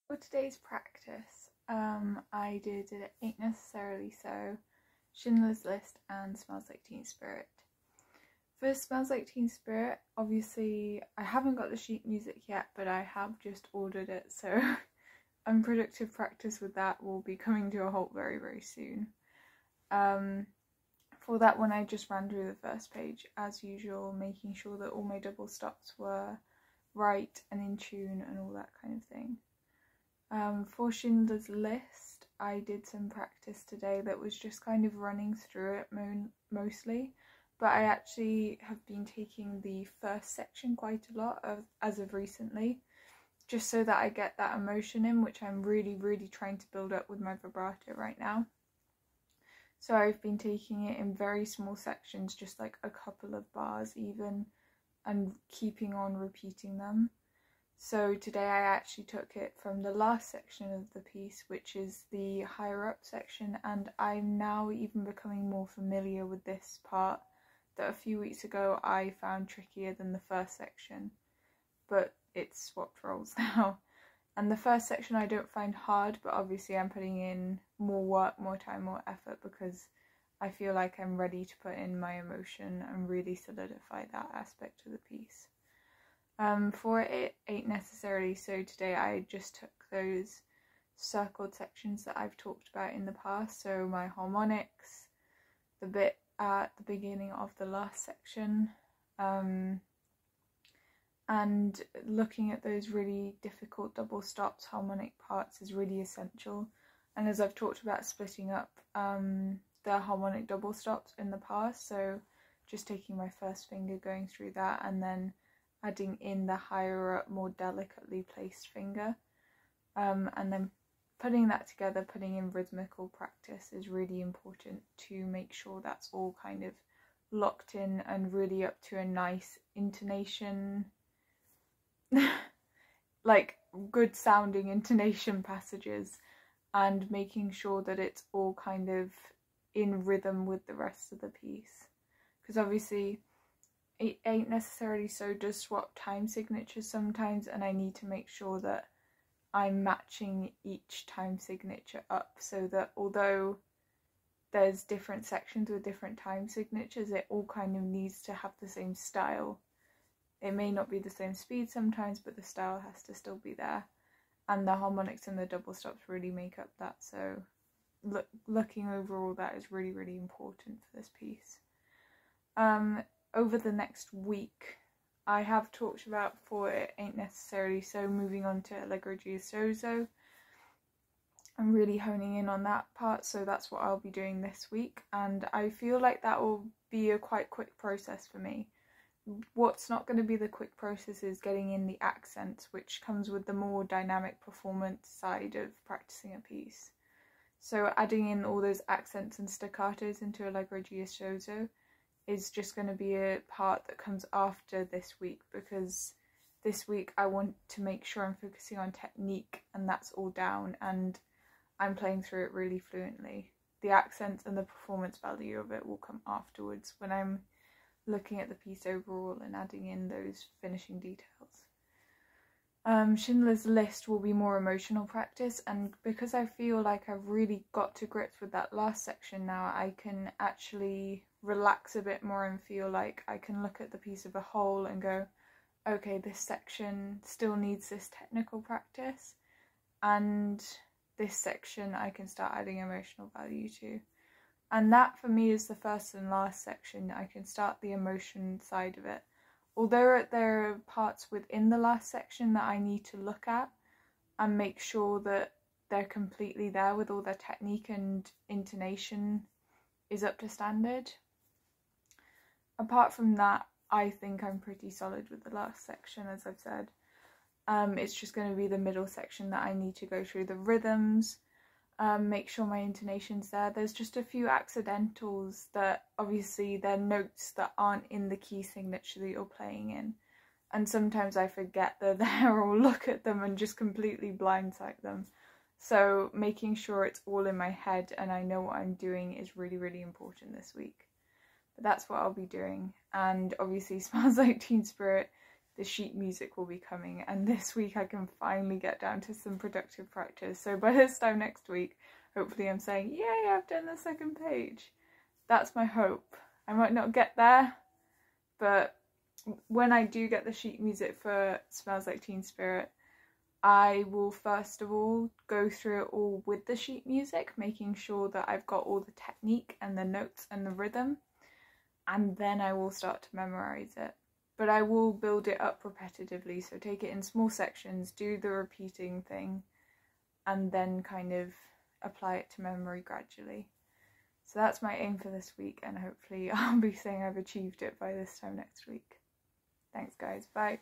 For today's practice, I did It Ain't Necessarily So, Schindler's List, and Smells Like Teen Spirit. For Smells Like Teen Spirit, obviously I haven't got the sheet music yet, but I have just ordered it, so unproductive practice with that will be coming to a halt very, very soon. For that one, I just ran through the first page as usual, making sure that all my double stops were right and in tune and all that kind of thing. For Schindler's List, I did some practice today that was just kind of running through it mostly, but I actually have been taking the first section quite a lot as of recently, just so that I get that emotion in, which I'm really, really trying to build up with my vibrato right now. So I've been taking it in very small sections, just like a couple of bars even, and keeping on repeating them. So today I actually took it from the last section of the piece, which is the higher up section, and I'm now even becoming more familiar with this part that a few weeks ago I found trickier than the first section, but it's swapped roles now. And the first section I don't find hard, but obviously I'm putting in more work, more time, more effort, because I feel like I'm ready to put in my emotion and really solidify that aspect of the piece. For It Ain't Necessarily So today, I just took those circled sections that I've talked about in the past, so my harmonics, the bit at the beginning of the last section, and looking at those really difficult double stops, harmonic parts is really essential. And as I've talked about splitting up the harmonic double stops in the past, so just taking my first finger, going through that, and then adding in the higher up, more delicately placed finger, and then putting that together, putting in rhythmical practice is really important to make sure that's all kind of locked in and really up to a nice intonation, like good sounding intonation passages, and making sure that it's all kind of in rhythm with the rest of the piece, because obviously It Ain't Necessarily So does swap time signatures sometimes, and I need to make sure that I'm matching each time signature up, so that although there's different sections with different time signatures, it all kind of needs to have the same style. It may not be the same speed sometimes, but the style has to still be there, and the harmonics and the double stops really make up that. So looking over all that is really, really important for this piece. Over the next week, I have talked about For It Ain't Necessarily So moving on to Allegro Giustoso. I'm really honing in on that part, so that's what I'll be doing this week, and I feel like that will be a quite quick process for me. What's not going to be the quick process is getting in the accents, which comes with the more dynamic performance side of practicing a piece. So adding in all those accents and staccatos into Allegro Giustoso is just going to be a part that comes after this week, because this week I want to make sure I'm focusing on technique and that's all down, and I'm playing through it really fluently. The accents and the performance value of it will come afterwards when I'm looking at the piece overall and adding in those finishing details. Schindler's List will be more emotional practice, and because I feel like I've really got to grips with that last section now, I can actually relax a bit more and feel like I can look at the piece of a whole and go, okay, this section still needs this technical practice, and this section I can start adding emotional value to. And that for me is the first and last section. I can start the emotion side of it. Although there are parts within the last section that I need to look at and make sure that they're completely there with all their technique and intonation is up to standard. Apart from that, I think I'm pretty solid with the last section, as I've said. It's just going to be the middle section that I need to go through the rhythms, make sure my intonation's there. There's just a few accidentals that obviously they're notes that aren't in the key signature that you're playing in, and sometimes I forget they're there or look at them and just completely blindside them. So making sure it's all in my head and I know what I'm doing is really, really important this week. But that's what I'll be doing. And obviously Smells Like Teen Spirit the sheet music will be coming, and this week I can finally get down to some productive practice. So by this time next week, hopefully I'm saying, yay, I've done the second page. That's my hope. I might not get there, but when I do get the sheet music for Smells Like Teen Spirit, I will first of all go through it all with the sheet music, making sure that I've got all the technique and the notes and the rhythm, and then I will start to memorize it. But I will build it up repetitively, so take it in small sections, do the repeating thing, and then kind of apply it to memory gradually. So that's my aim for this week, and hopefully I'll be saying I've achieved it by this time next week. Thanks guys, bye.